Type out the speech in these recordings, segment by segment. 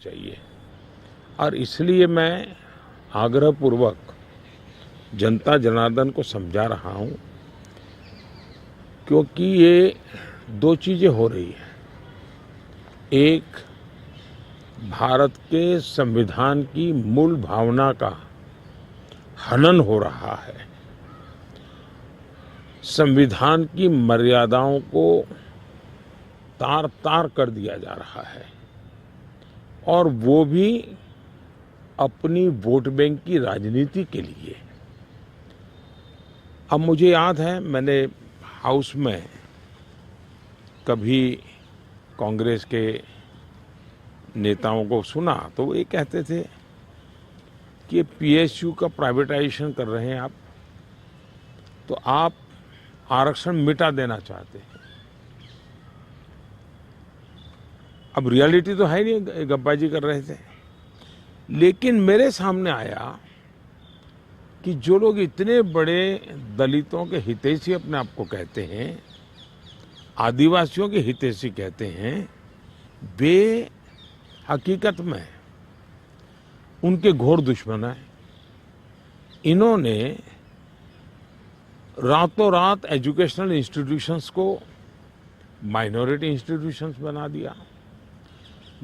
चाहिए। और इसलिए मैं आग्रहपूर्वक जनता जनार्दन को समझा रहा हूँ, क्योंकि ये दो चीज़ें हो रही हैं। एक, भारत के संविधान की मूल भावना का हनन हो रहा है, संविधान की मर्यादाओं को तार तार कर दिया जा रहा है, और वो भी अपनी वोट बैंक की राजनीति के लिए। अब मुझे याद है, मैंने हाउस में कभी कांग्रेस के नेताओं को सुना तो वो ये कहते थे कि पीएसयू का प्राइवेटाइजेशन कर रहे हैं आप, तो आप आरक्षण मिटा देना चाहते हैं। अब रियलिटी तो है नहीं, गप्पाजी कर रहे थे। लेकिन मेरे सामने आया कि जो लोग इतने बड़े दलितों के हितैषी अपने आप को कहते हैं, आदिवासियों के हितैषी कहते हैं, वे हकीकत में उनके घोर दुश्मन हैं। इन्होंने रातों रात एजुकेशनल इंस्टीट्यूशंस को माइनॉरिटी इंस्टीट्यूशंस बना दिया।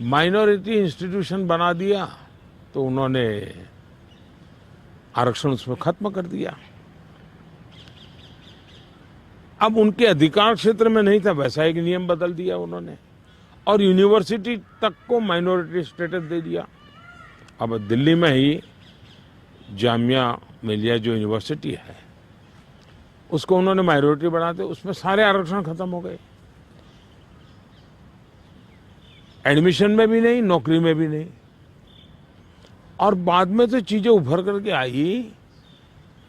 माइनॉरिटी इंस्टीट्यूशन बना दिया तो उन्होंने आरक्षण उसमें खत्म कर दिया। अब उनके अधिकार क्षेत्र में नहीं था, वैसा एक नियम बदल दिया उन्होंने, और यूनिवर्सिटी तक को माइनॉरिटी स्टेटस दे दिया। अब दिल्ली में ही जामिया मिलिया जो यूनिवर्सिटी है, उसको उन्होंने माइनॉरिटी बनाते, उसमें सारे आरक्षण खत्म हो गए। एडमिशन में भी नहीं, नौकरी में भी नहीं। और बाद में तो चीजें उभर करके आई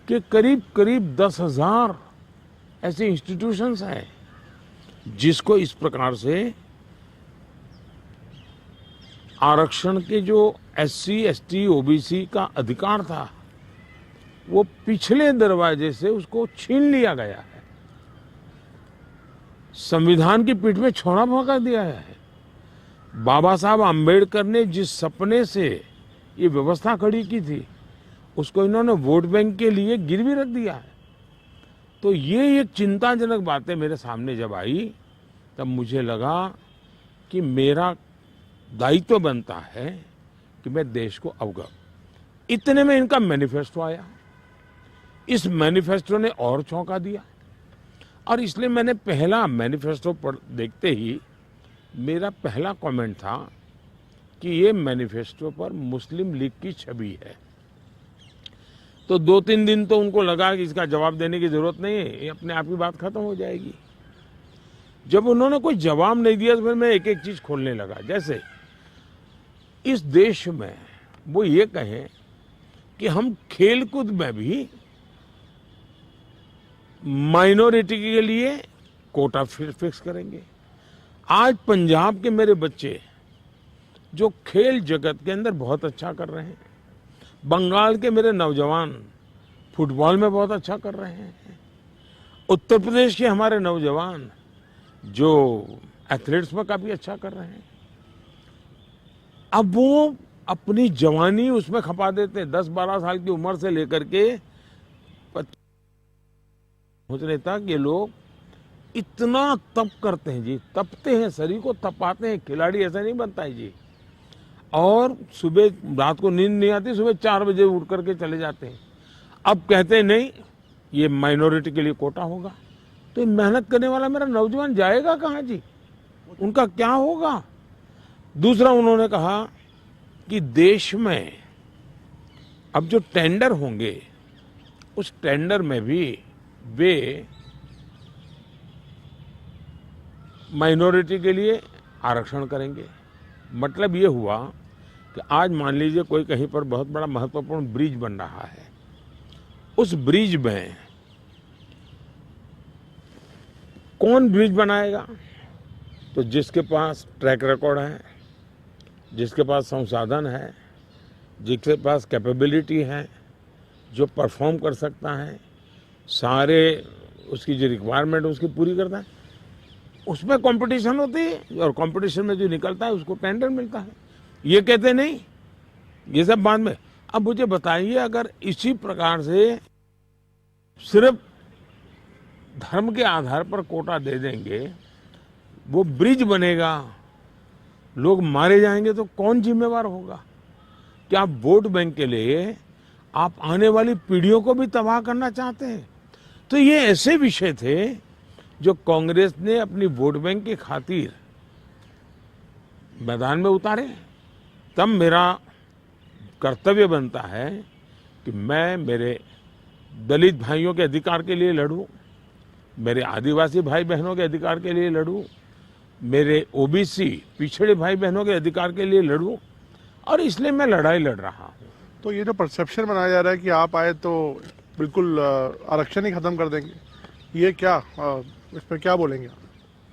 कि करीब करीब 10,000 ऐसे इंस्टीट्यूशंस हैं जिसको इस प्रकार से आरक्षण के जो एससी, एसटी, ओबीसी का अधिकार था, वो पिछले दरवाजे से उसको छीन लिया गया है, संविधान की पीठ में छोड़ा भोंका दिया है। बाबा साहब आम्बेडकर ने जिस सपने से ये व्यवस्था खड़ी की थी, उसको इन्होंने वोट बैंक के लिए गिरवी रख दिया है। तो ये एक चिंताजनक बातें मेरे सामने जब आई, तब मुझे लगा कि मेरा दायित्व बनता है कि मैं देश को अवगत। इतने में इनका मैनिफेस्टो आया। इस मैनिफेस्टो ने और चौंका दिया, और इसलिए मैंने पहला मैनिफेस्टो देखते ही मेरा पहला कमेंट था कि ये मैनिफेस्टो पर मुस्लिम लीग की छवि है। तो 2-3 दिन तो उनको लगा कि इसका जवाब देने की जरूरत नहीं है, ये अपने आप ही बात खत्म हो जाएगी। जब उन्होंने कोई जवाब नहीं दिया तो फिर मैं एक एक चीज खोलने लगा। जैसे इस देश में वो ये कहें कि हम खेलकूद में भी माइनॉरिटी के लिए कोटा फिक्स करेंगे। आज पंजाब के मेरे बच्चे जो खेल जगत के अंदर बहुत अच्छा कर रहे हैं, बंगाल के मेरे नौजवान फुटबॉल में बहुत अच्छा कर रहे हैं, उत्तर प्रदेश के हमारे नौजवान जो एथलेट्स में काफी अच्छा कर रहे हैं, अब वो अपनी जवानी उसमें खपा देते हैं। 10-12 साल की उम्र से लेकर के सोचने तक ये लोग इतना तप करते हैं जी, तपते हैं, शरीर को तपाते हैं। खिलाड़ी ऐसा नहीं बनता है जी। और सुबह रात को नींद नहीं आती, सुबह 4 बजे उठ करके चले जाते हैं। अब कहते हैं नहीं, ये माइनॉरिटी के लिए कोटा होगा, तो ये मेहनत करने वाला मेरा नौजवान जाएगा कहाँ जी? उनका क्या होगा? दूसरा उन्होंने कहा कि देश में अब जो टेंडर होंगे, उस टेंडर में भी वे माइनॉरिटी के लिए आरक्षण करेंगे। मतलब ये हुआ कि आज मान लीजिए कोई कहीं पर बहुत बड़ा महत्वपूर्ण ब्रिज बन रहा है, उस ब्रिज में कौन ब्रिज बनाएगा? तो जिसके पास ट्रैक रिकॉर्ड है, जिसके पास संसाधन है, जिसके पास कैपेबिलिटी है, जो परफॉर्म कर सकता है, सारे उसकी जो रिक्वायरमेंट उसकी पूरी करता है, उसमें कंपटीशन होती है, और कंपटीशन में जो निकलता है उसको टेंडर मिलता है। ये कहते नहीं, ये सब बाद में। अब मुझे बताइए, अगर इसी प्रकार से सिर्फ धर्म के आधार पर कोटा दे देंगे, वो ब्रिज बनेगा, लोग मारे जाएंगे, तो कौन जिम्मेवार होगा? क्या आप वोट बैंक के लिए आप आने वाली पीढ़ियों को भी तबाह करना चाहते हैं? तो ये ऐसे विषय थे जो कांग्रेस ने अपनी वोट बैंक की खातिर मैदान में उतारे। तब मेरा कर्तव्य बनता है कि मैं मेरे दलित भाइयों के अधिकार के लिए लड़ूं, मेरे आदिवासी भाई बहनों के अधिकार के लिए लड़ूं, मेरे ओबीसी पिछड़े भाई बहनों के अधिकार के लिए लड़ूं, और इसलिए मैं लड़ाई लड़ रहा हूं। तो ये जो परसेप्शन बनाया जा रहा है कि आप आए तो बिल्कुल आरक्षण ही खत्म कर देंगे, ये क्या, इस पर क्या बोलेंगे आप?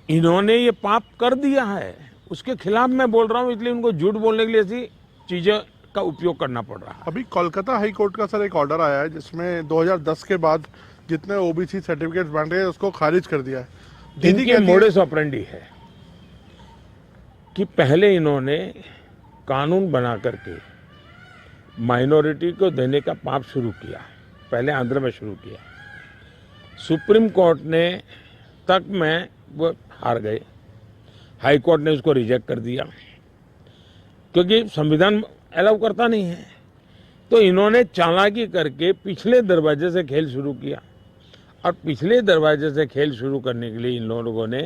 इन्होंने ये पाप कर दिया है, उसके खिलाफ मैं बोल रहा हूं, इसलिए उनको झूठ बोलने के लिए ऐसी चीजें का उपयोग करना पड़ रहा है। अभी कोलकाता हाई कोर्ट का सर एक ऑर्डर आया है जिसमें 2010 के बाद जितने ओबीसी सर्टिफिकेट बन रहे हैं उसको खारिज कर दिया है। दीदी इनके मोडस ऑपरेंडी है कि पहले इन्होंने कानून बना करके माइनॉरिटी को देने का पाप शुरू किया, पहले आंध्र में शुरू किया। सुप्रीम कोर्ट ने तक में वो हार गए, हाई कोर्ट ने उसको रिजेक्ट कर दिया क्योंकि संविधान अलाउ करता नहीं है। तो इन्होंने चालाकी करके पिछले दरवाजे से खेल शुरू किया, और पिछले दरवाजे से खेल शुरू करने के लिए इन लोगों ने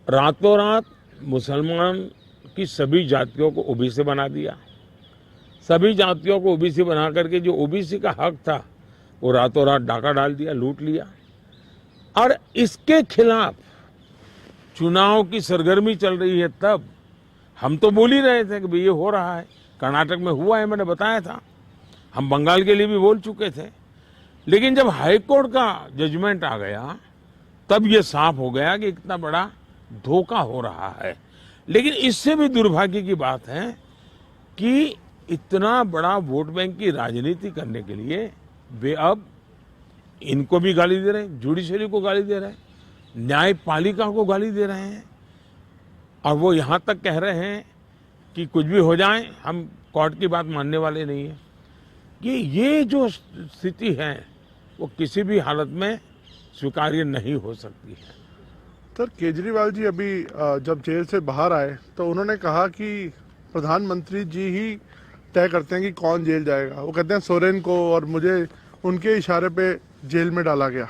रातों रात मुसलमान की सभी जातियों को ओबीसी बना दिया। सभी जातियों को ओबीसी बना करके जो ओबीसी का हक था वो रातों रात डाका डाल दिया, लूट लिया। और इसके खिलाफ चुनाव की सरगर्मी चल रही है। तब हम तो बोल ही रहे थे कि भाई ये हो रहा है, कर्नाटक में हुआ है, मैंने बताया था, हम बंगाल के लिए भी बोल चुके थे। लेकिन जब हाई कोर्ट का जजमेंट आ गया तब ये साफ हो गया कि इतना बड़ा धोखा हो रहा है। लेकिन इससे भी दुर्भाग्य की बात है कि इतना बड़ा वोट बैंक की राजनीति करने के लिए वे अब इनको भी गाली दे रहे हैं, जुडिशरी को गाली दे रहे हैं, न्यायपालिका को गाली दे रहे हैं, और वो यहाँ तक कह रहे हैं कि कुछ भी हो जाए हम कोर्ट की बात मानने वाले नहीं हैं। कि ये जो स्थिति है वो किसी भी हालत में स्वीकार्य नहीं हो सकती है। सर, केजरीवाल जी अभी जब जेल से बाहर आए तो उन्होंने कहा कि प्रधानमंत्री जी ही तय करते हैं कि कौन जेल जाएगा। वो कहते हैं सोरेन को और मुझे उनके इशारे पे जेल में डाला गया।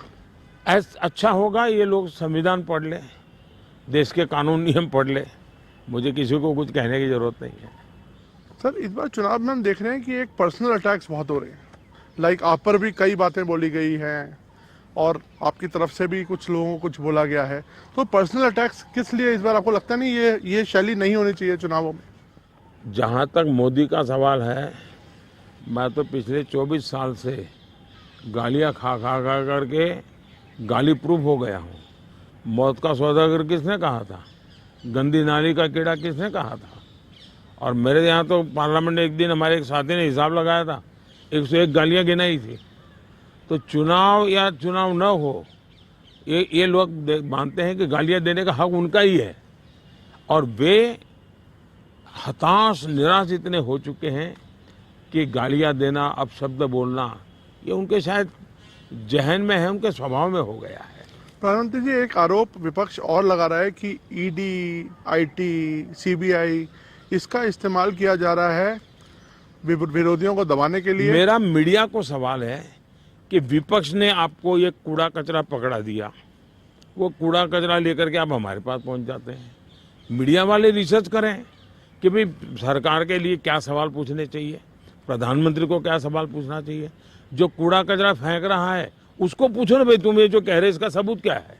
अच्छा होगा ये लोग संविधान पढ़ ले, देश के कानून नियम पढ़ ले, मुझे किसी को कुछ कहने की जरूरत नहीं है। सर, इस बार चुनाव में हम देख रहे हैं कि एक पर्सनल अटैक्स बहुत हो रहे हैं। लाइक आप पर भी कई बातें बोली गई हैं और आपकी तरफ से भी कुछ लोगों को कुछ बोला गया है। तो पर्सनल अटैक्स किस लिए इस बार, आपको लगता नहीं ये शैली नहीं होनी चाहिए चुनावों में? जहाँ तक मोदी का सवाल है, मैं तो पिछले 24 साल से गालियाँ खा करके गाली प्रूफ हो गया हूँ। मौत का सौदागर किसने कहा था? गंदी नाली का कीड़ा किसने कहा था? और मेरे यहाँ तो पार्लियामेंट में एक दिन हमारे एक साथी ने हिसाब लगाया था, 101 गालियाँ गिनाई थी। तो चुनाव या चुनाव न हो, ये लोग मानते हैं कि गालियाँ देने का हक उनका ही है, और वे हताश निराश इतने हो चुके हैं कि गालियाँ देना, अपशब्द बोलना, ये उनके शायद जहन में है, उनके स्वभाव में हो गया है। प्रधानमंत्री जी, एक आरोप विपक्ष और लगा रहा है कि ईडी, आईटी, सीबीआई इसका इस्तेमाल किया जा रहा है विरोधियों को दबाने के लिए। मेरा मीडिया को सवाल है कि विपक्ष ने आपको ये कूड़ा कचरा पकड़ा दिया, वो कूड़ा कचरा लेकर के आप हमारे पास पहुंच जाते हैं। मीडिया वाले रिसर्च करें कि भाई सरकार के लिए क्या सवाल पूछने चाहिए, प्रधानमंत्री को क्या सवाल पूछना चाहिए। जो कूड़ा कचरा फेंक रहा है उसको पूछो ना, भाई तुम ये जो कह रहे इसका सबूत क्या है,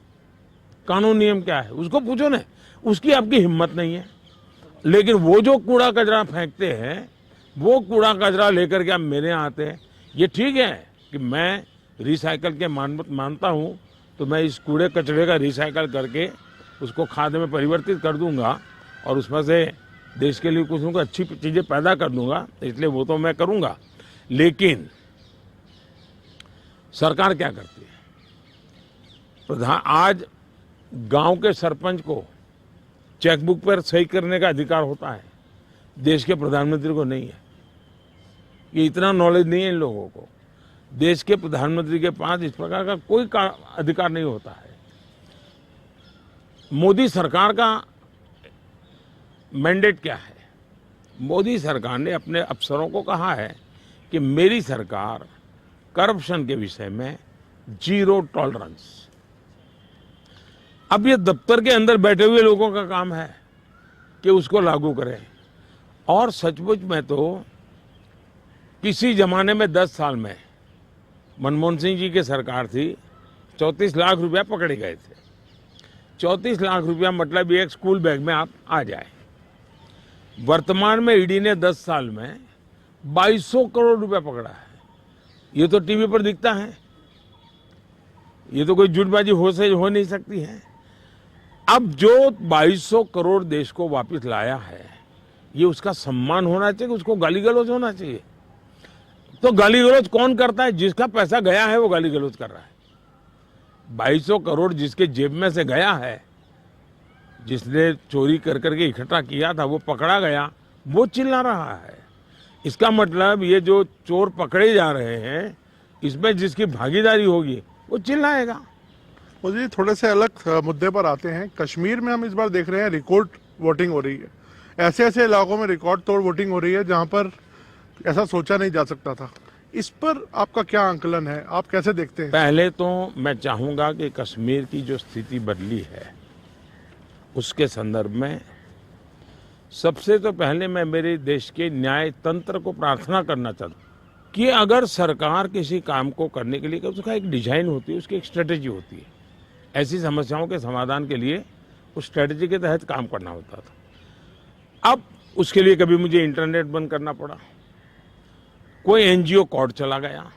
कानून नियम क्या है, उसको पूछो ना। उसकी आपकी हिम्मत नहीं है। लेकिन वो जो कूड़ा कचरा फेंकते हैं, वो कूड़ा कचरा लेकर के आप मेरे यहाँ आते हैं। ये ठीक है कि मैं रिसाइकल के मानता हूँ, तो मैं इस कूड़े कचरे का रिसाइकल करके उसको खाद में परिवर्तित कर दूंगा और उसमें से देश के लिए कुछ न कुछ अच्छी चीज़ें पैदा कर दूंगा, इसलिए वो तो मैं करूंगा। लेकिन सरकार क्या करती है? आज गांव के सरपंच को चेकबुक पर सही करने का अधिकार होता है, देश के प्रधानमंत्री को नहीं है। ये इतना नॉलेज नहीं है इन लोगों को। देश के प्रधानमंत्री के पास इस प्रकार का कोई अधिकार नहीं होता है। मोदी सरकार का मैंडेट क्या है? मोदी सरकार ने अपने अफसरों को कहा है कि मेरी सरकार करप्शन के विषय में जीरो टॉलरेंस। अब ये दफ्तर के अंदर बैठे हुए लोगों का काम है कि उसको लागू करें। और सचमुच में तो किसी जमाने में 10 साल में मनमोहन सिंह जी की सरकार थी, 34 लाख रुपया पकड़े गए थे। 34 लाख रुपया मतलब एक स्कूल बैग में आप आ जाए। वर्तमान में ईडी ने 10 साल में 2200 करोड़ रुपया पकड़ा है। ये तो टीवी पर दिखता है, ये तो कोई झूठबाजी हो नहीं सकती है। अब जो 2200 करोड़ देश को वापस लाया है, ये उसका सम्मान होना चाहिए, उसको गाली गलौज होना चाहिए। तो गाली गलौज कौन करता है? जिसका पैसा गया है वो गाली गलौज कर रहा है। 2200 करोड़ जिसके जेब में से गया है, जिसने चोरी कर करके इकट्ठा किया था, वो पकड़ा गया, वो चिल्ला रहा है। इसका मतलब ये जो चोर पकड़े जा रहे हैं, इसमें जिसकी भागीदारी होगी वो चिल्लाएगा। मुझे थोड़े से अलग मुद्दे पर आते हैं। कश्मीर में हम इस बार देख रहे हैं रिकॉर्ड वोटिंग हो रही है। ऐसे ऐसे इलाकों में रिकॉर्ड तोड़ वोटिंग हो रही है जहां पर ऐसा सोचा नहीं जा सकता था। इस पर आपका क्या आंकलन है, आप कैसे देखते हैं? पहले तो मैं चाहूंगा कि कश्मीर की जो स्थिति बदली है उसके संदर्भ में सबसे तो पहले मैं मेरे देश के न्याय तंत्र को प्रार्थना करना चाहता हूं कि अगर सरकार किसी काम को करने के लिए, उसका एक डिजाइन होती है, उसकी एक स्ट्रेटेजी होती है। ऐसी समस्याओं के समाधान के लिए उस स्ट्रेटेजी के तहत काम करना होता था। अब उसके लिए कभी मुझे इंटरनेट बंद करना पड़ा, कोई एनजीओ कोर्ट चला गया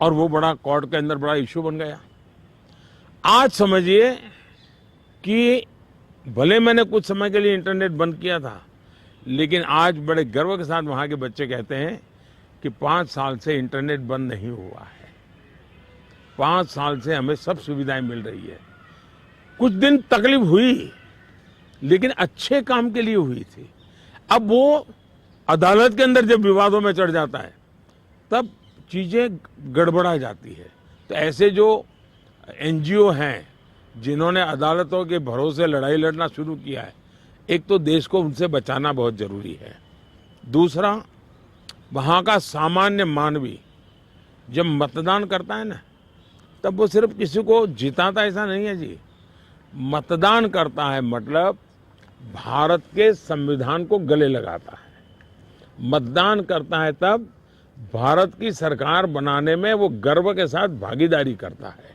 और वो बड़ा कोर्ट के अंदर बड़ा इश्यू बन गया। आज समझिए कि भले मैंने कुछ समय के लिए इंटरनेट बंद किया था, लेकिन आज बड़े गर्व के साथ वहाँ के बच्चे कहते हैं कि 5 साल से इंटरनेट बंद नहीं हुआ है। 5 साल से हमें सब सुविधाएं मिल रही है। कुछ दिन तकलीफ हुई, लेकिन अच्छे काम के लिए हुई थी। अब वो अदालत के अंदर जब विवादों में चढ़ जाता है, तब चीजें गड़बड़ा जाती है। तो ऐसे जो एनजीओ हैं जिन्होंने अदालतों के भरोसे लड़ाई लड़ना शुरू किया है, एक तो देश को उनसे बचाना बहुत जरूरी है। दूसरा, वहाँ का सामान्य मानवी जब मतदान करता है ना, तब वो सिर्फ किसी को जिताता ऐसा नहीं है जी। मतदान करता है मतलब भारत के संविधान को गले लगाता है। मतदान करता है तब भारत की सरकार बनाने में वो गर्व के साथ भागीदारी करता है।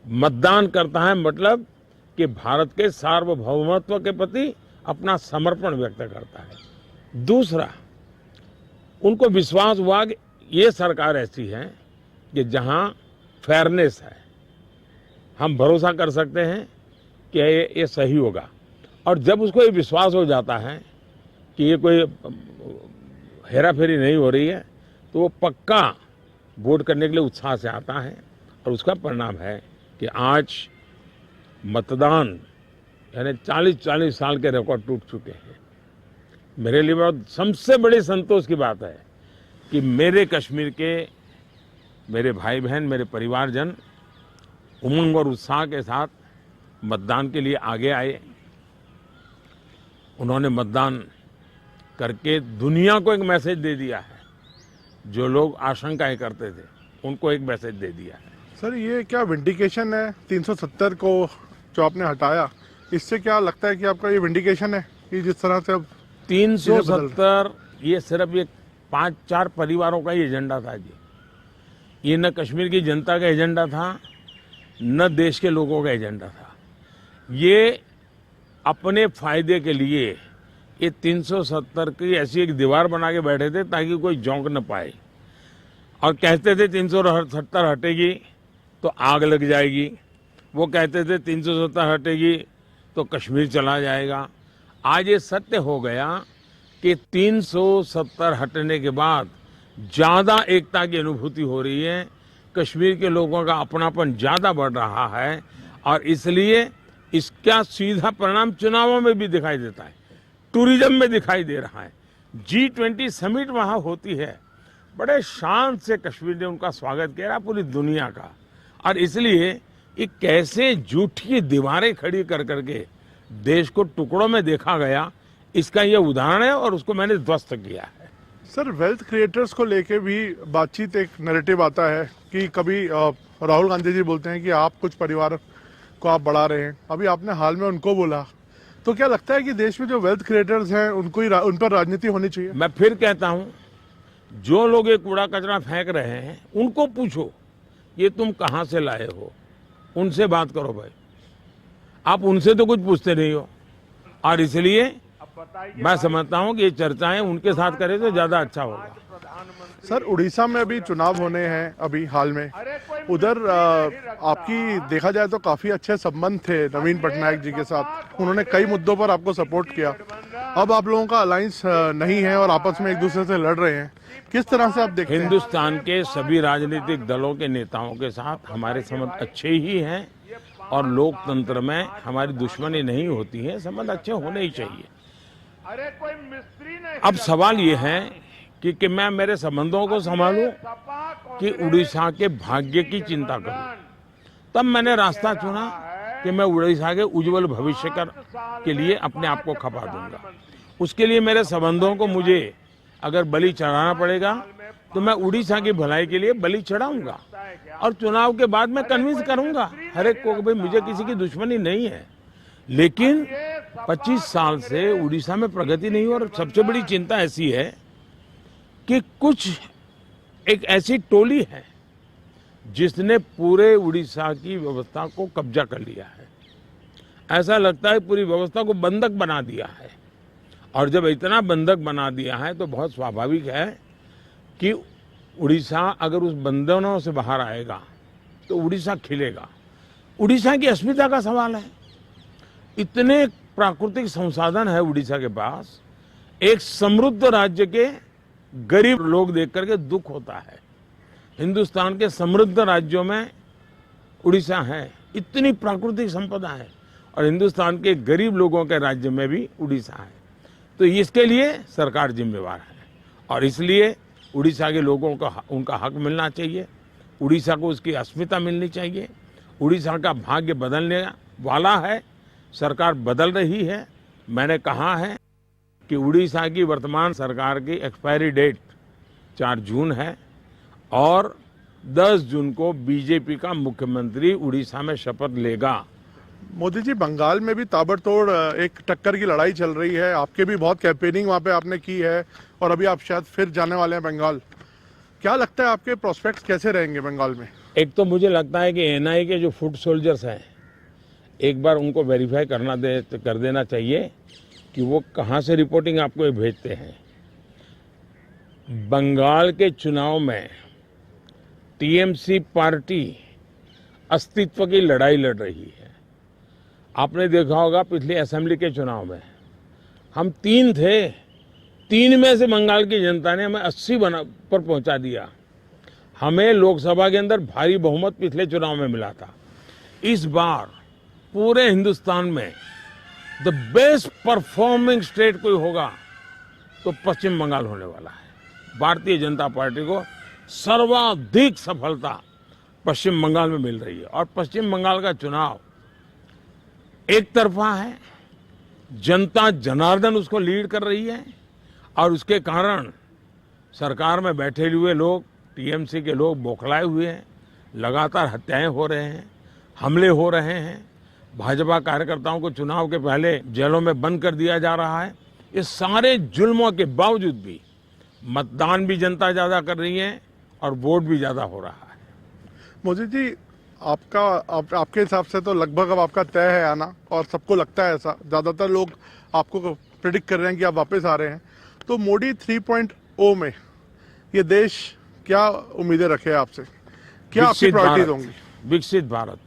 मतदान करता है मतलब कि भारत के सार्वभौमत्व के प्रति अपना समर्पण व्यक्त करता है। दूसरा, उनको विश्वास हुआ कि ये सरकार ऐसी है कि जहां फेयरनेस है, हम भरोसा कर सकते हैं कि ये सही होगा। और जब उसको ये विश्वास हो जाता है कि ये कोई हेरा फेरी नहीं हो रही है, तो वो पक्का वोट करने के लिए उत्साह से आता है। और उसका परिणाम है कि आज मतदान यानी 40-40 साल के रिकॉर्ड टूट चुके हैं। मेरे लिए बहुत सबसे बड़ी संतोष की बात है कि मेरे कश्मीर के मेरे भाई बहन, मेरे परिवारजन उमंग और उत्साह के साथ मतदान के लिए आगे आए। उन्होंने मतदान करके दुनिया को एक मैसेज दे दिया है। जो लोग आशंकाएं करते थे उनको एक मैसेज दे दिया है। सर, ये क्या विंडिकेशन है 370 को जो आपने हटाया, इससे क्या लगता है कि आपका ये विंडिकेशन है कि जिस तरह से अब 370 ये सिर्फ ये 5-4 परिवारों का ही एजेंडा था जी। ये न कश्मीर की जनता का एजेंडा था, न देश के लोगों का एजेंडा था। ये अपने फायदे के लिए ये 370 की ऐसी एक दीवार बना के बैठे थे ताकि कोई झोंक न पाए। और कहते थे 370 हटेगी तो आग लग जाएगी। वो कहते थे 370 हटेगी तो कश्मीर चला जाएगा। आज ये सत्य हो गया कि 370 हटने के बाद ज़्यादा एकता की अनुभूति हो रही है। कश्मीर के लोगों का अपनापन ज़्यादा बढ़ रहा है और इसलिए इसका सीधा परिणाम चुनावों में भी दिखाई देता है। टूरिज्म में दिखाई दे रहा है। G20 समिट वहां होती है, बड़े शान से कश्मीर ने उनका स्वागत किया पूरी दुनिया का। और इसलिए ये कैसे झूठी दीवारें खड़ी कर करके देश को टुकड़ों में देखा गया, इसका ये उदाहरण है और उसको मैंने ध्वस्त किया है। सर, वेल्थ क्रिएटर्स को लेके भी बातचीत, एक नैरेटिव आता है कि कभी राहुल गांधी जी बोलते हैं कि आप कुछ परिवार को आप बढ़ा रहे हैं, अभी आपने हाल में उनको बोला, तो क्या लगता है कि देश में जो वेल्थ क्रिएटर्स हैं उनको ही उन पर राजनीति होनी चाहिए? मैं फिर कहता हूं, जो लोग ये कूड़ा कचरा फेंक रहे हैं उनको पूछो ये तुम कहां से लाए हो, उनसे बात करो भाई। आप उनसे तो कुछ पूछते नहीं हो, और इसलिए मैं समझता हूं कि ये चर्चाएं उनके साथ करें तो ज्यादा अच्छा होगा। सर, उड़ीसा में अभी चुनाव होने हैं अभी हाल में, उधर आपकी देखा जाए तो काफी अच्छे संबंध थे नवीन पटनायक जी के साथ, उन्होंने कई मुद्दों पर आपको सपोर्ट किया। अब आप लोगों का अलायंस नहीं है और आपस में एक दूसरे से लड़ रहे हैं, किस तरह से आप देखते हैं? हिंदुस्तान के सभी राजनीतिक दलों के नेताओं के साथ हमारे संबंध अच्छे ही हैं, और लोकतंत्र में हमारी दुश्मनी नहीं होती है, संबंध अच्छे होने ही चाहिए। अब सवाल ये है कि मैं मेरे संबंधों को संभालूं कि उड़ीसा के भाग्य की चिंता करूं। तब मैंने रास्ता चुना कि मैं उड़ीसा के उज्जवल भविष्य के लिए अपने आप को खपा दूंगा। उसके लिए मेरे संबंधों को मुझे अगर बलि चढ़ाना पड़ेगा तो मैं उड़ीसा की भलाई के लिए बलि चढ़ाऊंगा, और चुनाव के बाद मैं कन्विंस करूंगा हर एक को कि भाई मुझे किसी की दुश्मनी नहीं है। लेकिन 25 साल से उड़ीसा में प्रगति नहीं हो, और सबसे बड़ी चिंता ऐसी है कि कुछ एक ऐसी टोली है जिसने पूरे उड़ीसा की व्यवस्था को कब्जा कर लिया है। ऐसा लगता है पूरी व्यवस्था को बंधक बना दिया है, और जब इतना बंधक बना दिया है तो बहुत स्वाभाविक है कि उड़ीसा अगर उस बंधनों से बाहर आएगा तो उड़ीसा खिलेगा। उड़ीसा की अस्मिता का सवाल है। इतने प्राकृतिक संसाधन है उड़ीसा के पास, एक समृद्ध राज्य के गरीब लोग देख करके दुख होता है। हिंदुस्तान के समृद्ध राज्यों में उड़ीसा है, इतनी प्राकृतिक संपदा है, और हिंदुस्तान के गरीब लोगों के राज्य में भी उड़ीसा है। तो इसके लिए सरकार जिम्मेवार है, और इसलिए उड़ीसा के लोगों को उनका हक मिलना चाहिए, उड़ीसा को उसकी अस्मिता मिलनी चाहिए। उड़ीसा का भाग्य बदलने वाला है, सरकार बदल रही है। मैंने कहा है कि उड़ीसा की वर्तमान सरकार की एक्सपायरी डेट 4 जून है, और 10 जून को बीजेपी का मुख्यमंत्री उड़ीसा में शपथ लेगा। मोदी जी, बंगाल में भी ताबड़तोड़ एक टक्कर की लड़ाई चल रही है, आपके भी बहुत कैंपेनिंग वहाँ पे आपने की है, और अभी आप शायद फिर जाने वाले हैं बंगाल। क्या लगता है आपके प्रोस्पेक्ट्स कैसे रहेंगे बंगाल में? एक तो मुझे लगता है कि एनआईए के जो फुट सोल्जर्स हैं, एक बार उनको वेरीफाई कर देना चाहिए कि वो कहाँ से रिपोर्टिंग आपको भेजते हैं। बंगाल के चुनाव में टीएमसी पार्टी अस्तित्व की लड़ाई लड़ रही है। आपने देखा होगा पिछले असेंबली के चुनाव में हम 3 थे, 3 में से बंगाल की जनता ने हमें 80 पर पहुंचा दिया। हमें लोकसभा के अंदर भारी बहुमत पिछले चुनाव में मिला था। इस बार पूरे हिंदुस्तान में द बेस्ट परफॉर्मिंग स्टेट कोई होगा तो पश्चिम बंगाल होने वाला है। भारतीय जनता पार्टी को सर्वाधिक सफलता पश्चिम बंगाल में मिल रही है, और पश्चिम बंगाल का चुनाव एक तरफा है, जनता जनार्दन उसको लीड कर रही है, और उसके कारण सरकार में बैठे हुए लोग, टीएमसी के लोग बौखलाए हुए हैं। लगातार हत्याएं हो रहे हैं, हमले हो रहे हैं, भाजपा कार्यकर्ताओं को चुनाव के पहले जेलों में बंद कर दिया जा रहा है। इस सारे जुल्मों के बावजूद भी मतदान भी जनता ज़्यादा कर रही है और वोट भी ज़्यादा हो रहा है। मोदी जी, आपके हिसाब से तो लगभग अब आपका तय है आना, और सबको लगता है ऐसा, ज़्यादातर लोग आपको प्रिडिक्ट कर रहे हैं कि आप वापस आ रहे हैं। तो मोदी 3.0 में ये देश क्या उम्मीदें रखे आपसे, क्या आपकी प्रायोरिटीज होंगी? विकसित भारत।